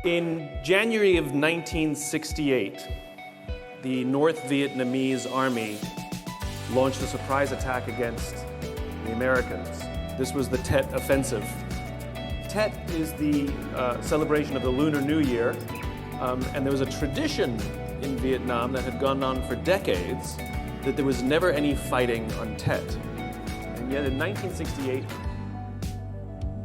In January of 1968, the North Vietnamese army launched a surprise attack against the Americans. This was the Tet Offensive. Tet is the celebration of the Lunar New Year, and there was a tradition in Vietnam that had gone on for decades that there was never any fighting on Tet. And yet in 1968,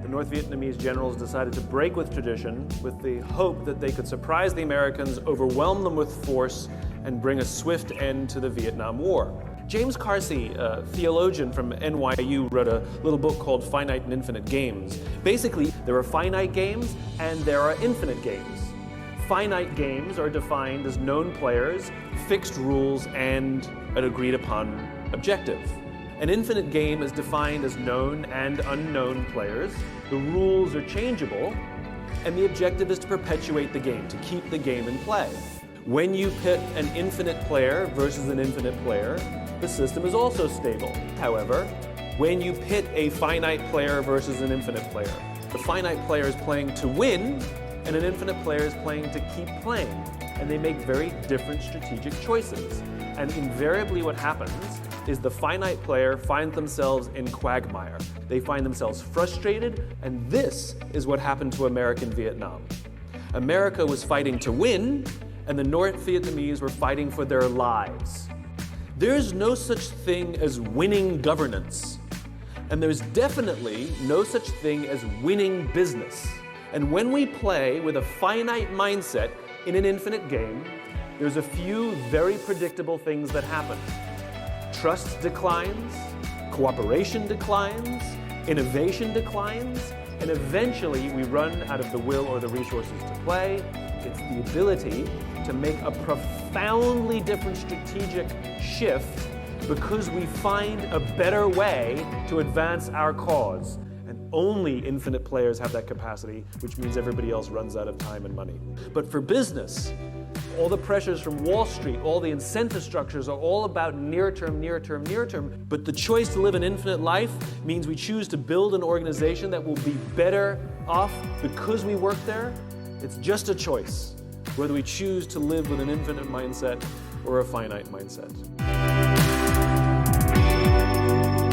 the North Vietnamese generals decided to break with tradition with the hope that they could surprise the Americans, overwhelm them with force, and bring a swift end to the Vietnam War. James Carsey, a theologian from NYU, wrote a little book called Finite and Infinite Games. Basically, there are finite games and there are infinite games. Finite games are defined as known players, fixed rules, and an agreed upon objective. An infinite game is defined as known and unknown players. The rules are changeable, and the objective is to perpetuate the game, to keep the game in play. When you pit an infinite player versus an infinite player, the system is also stable. However, when you pit a finite player versus an infinite player, the finite player is playing to win, and an infinite player is playing to keep playing. And they make very different strategic choices. And invariably what happens is the finite player finds themselves in quagmire. They find themselves frustrated, and this is what happened to American Vietnam. America was fighting to win, and the North Vietnamese were fighting for their lives. There's no such thing as winning governance, and there's definitely no such thing as winning business. And when we play with a finite mindset in an infinite game, there's a few very predictable things that happen. Trust declines, cooperation declines, innovation declines, and eventually we run out of the will or the resources to play. It's the ability to make a profoundly different strategic shift because we find a better way to advance our cause. And only infinite players have that capacity, which means everybody else runs out of time and money. But for business, all the pressures from Wall Street, all the incentive structures are all about near term, near term, near term. But the choice to live an infinite life means we choose to build an organization that will be better off because we work there. It's just a choice, whether we choose to live with an infinite mindset or a finite mindset.